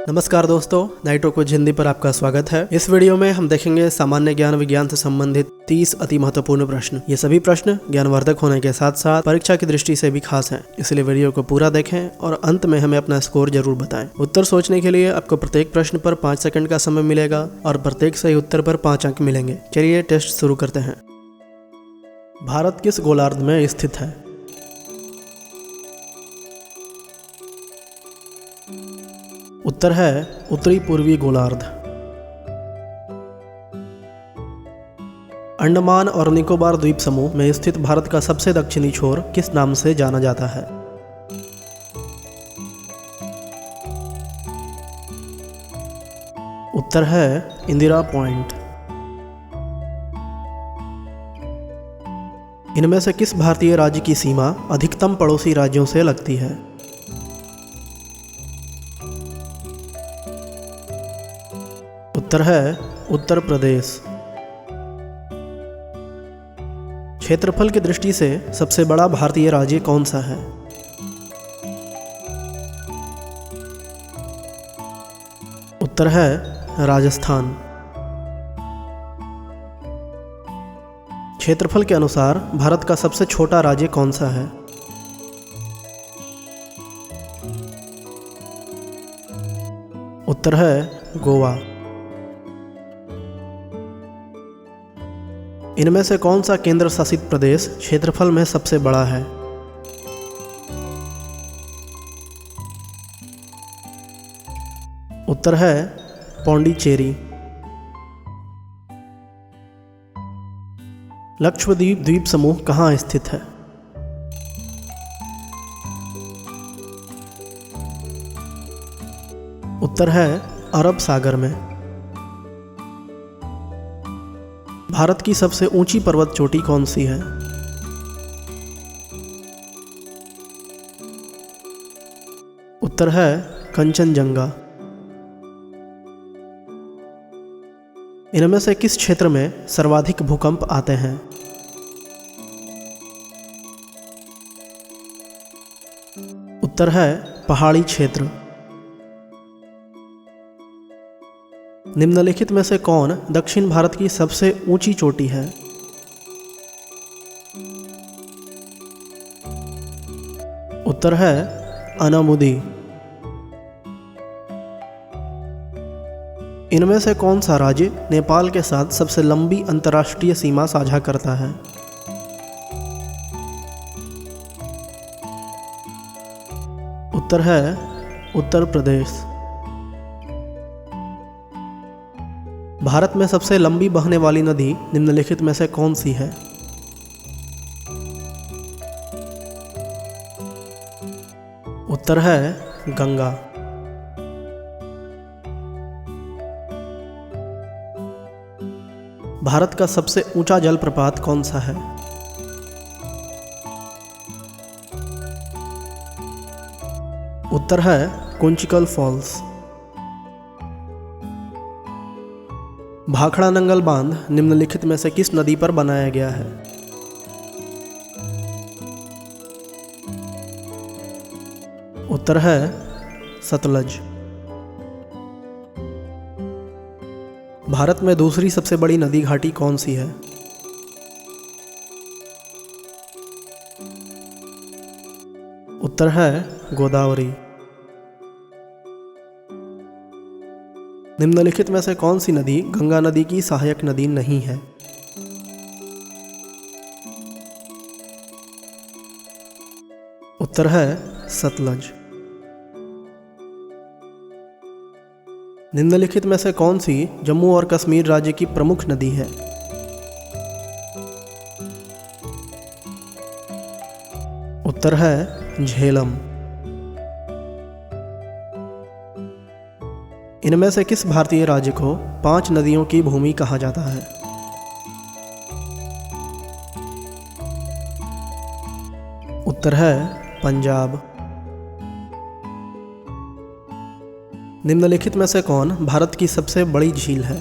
नमस्कार दोस्तों, नाइटो कुछ हिंदी पर आपका स्वागत है। इस वीडियो में हम देखेंगे सामान्य ज्ञान विज्ञान से संबंधित 30 अति महत्वपूर्ण प्रश्न। ये सभी प्रश्न ज्ञानवर्धक होने के साथ साथ परीक्षा की दृष्टि से भी खास हैं, इसलिए वीडियो को पूरा देखें और अंत में हमें अपना स्कोर जरूर बताएं। उत्तर सोचने के लिए आपको प्रत्येक प्रश्न पर 5 सेकंड का समय मिलेगा और प्रत्येक सही उत्तर पर 5 अंक मिलेंगे। चलिए टेस्ट शुरू करते हैं। भारत किस गोलार्ध में स्थित है? उत्तर है उत्तरी पूर्वी गोलार्ध। अंडमान और निकोबार द्वीप समूह में स्थित भारत का सबसे दक्षिणी छोर किस नाम से जाना जाता है? उत्तर है इंदिरा पॉइंट। इनमें से किस भारतीय राज्य की सीमा अधिकतम पड़ोसी राज्यों से लगती है? उत्तर है उत्तर प्रदेश। क्षेत्रफल की दृष्टि से सबसे बड़ा भारतीय राज्य कौन सा है? उत्तर है राजस्थान। क्षेत्रफल के अनुसार भारत का सबसे छोटा राज्य कौन सा है? उत्तर है गोवा। इनमें से कौन सा केंद्र शासित प्रदेश क्षेत्रफल में सबसे बड़ा है? उत्तर है पौंडीचेरी। लक्षद्वीप द्वीप समूह कहाँ स्थित है? उत्तर है अरब सागर में। भारत की सबसे ऊंची पर्वत चोटी कौन सी है? उत्तर है कंचनजंगा। इनमें से किस क्षेत्र में सर्वाधिक भूकंप आते हैं? उत्तर है पहाड़ी क्षेत्र। निम्नलिखित में से कौन दक्षिण भारत की सबसे ऊंची चोटी है? उत्तर है अनामुदी। इनमें से कौन सा राज्य नेपाल के साथ सबसे लंबी अंतर्राष्ट्रीय सीमा साझा करता है? उत्तर है उत्तर प्रदेश। भारत में सबसे लंबी बहने वाली नदी निम्नलिखित में से कौन सी है? उत्तर है गंगा। भारत का सबसे ऊंचा जलप्रपात कौन सा है? उत्तर है कुंचिकल फॉल्स। भाखड़ा नंगल बांध निम्नलिखित में से किस नदी पर बनाया गया है? उत्तर है सतलज। भारत में दूसरी सबसे बड़ी नदी घाटी कौन सी है? उत्तर है गोदावरी। निम्नलिखित में से कौन सी नदी गंगा नदी की सहायक नदी नहीं है? उत्तर है सतलज। निम्नलिखित में से कौन सी जम्मू और कश्मीर राज्य की प्रमुख नदी है? उत्तर है झेलम। इनमें से किस भारतीय राज्य को 5 नदियों की भूमि कहा जाता है? उत्तर है पंजाब। निम्नलिखित में से कौन भारत की सबसे बड़ी झील है?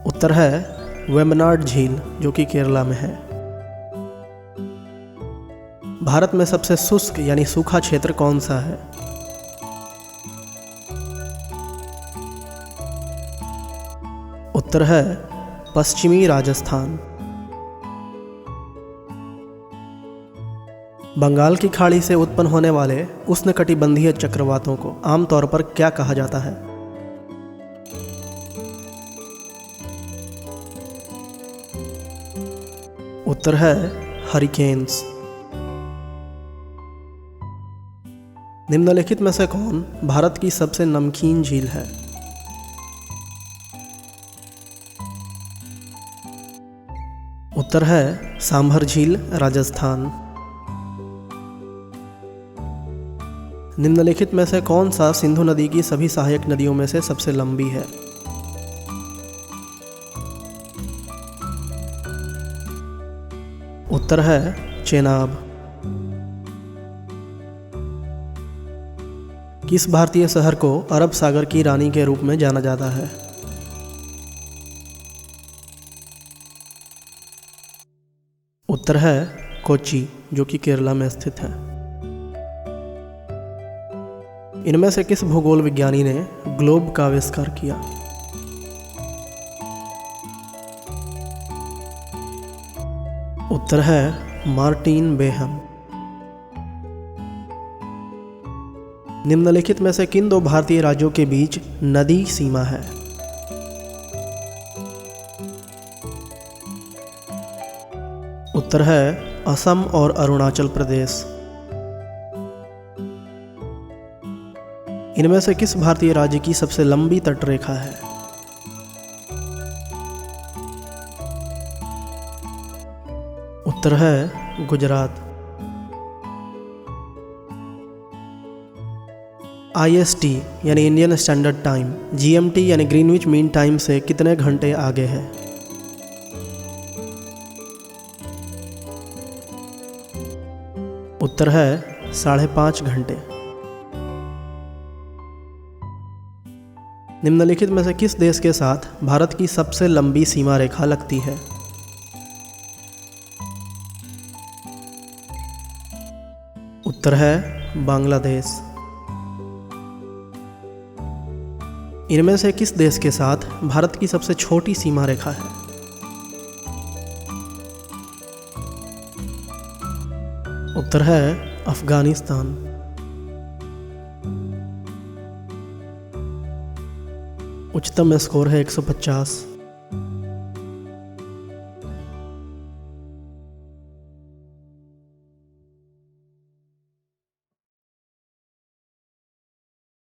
उत्तर है वेम्बनाड झील, जो कि केरला में है। भारत में सबसे शुष्क यानी सूखा क्षेत्र कौन सा है? उत्तर है पश्चिमी राजस्थान। बंगाल की खाड़ी से उत्पन्न होने वाले उष्णकटिबंधीय चक्रवातों को आमतौर पर क्या कहा जाता है? उत्तर है हरिकेन्स। निम्नलिखित में से कौन भारत की सबसे नमकीन झील है? उत्तर है सांभर झील, राजस्थान। निम्नलिखित में से कौन सा सिंधु नदी की सभी सहायक नदियों में से सबसे लंबी है? उत्तर है चेनाब। किस भारतीय शहर को अरब सागर की रानी के रूप में जाना जाता है? उत्तर है कोच्चि, जो कि केरला में स्थित है। इनमें से किस भूगोल विज्ञानी ने ग्लोब का आविष्कार किया? उत्तर है मार्टिन बेहम। निम्नलिखित में से किन दो भारतीय राज्यों के बीच नदी सीमा है? उत्तर है असम और अरुणाचल प्रदेश। इनमें से किस भारतीय राज्य की सबसे लंबी तटरेखा है? उत्तर है गुजरात। IST यानी इंडियन स्टैंडर्ड टाइम, GMT यानी ग्रीनविच मीन टाइम से कितने घंटे आगे है? उत्तर है 5.5 घंटे। निम्नलिखित में से किस देश के साथ भारत की सबसे लंबी सीमा रेखा लगती है? उत्तर है बांग्लादेश। इनमें से किस देश के साथ भारत की सबसे छोटी सीमा रेखा है? उत्तर है अफगानिस्तान। उच्चतम स्कोर है 150।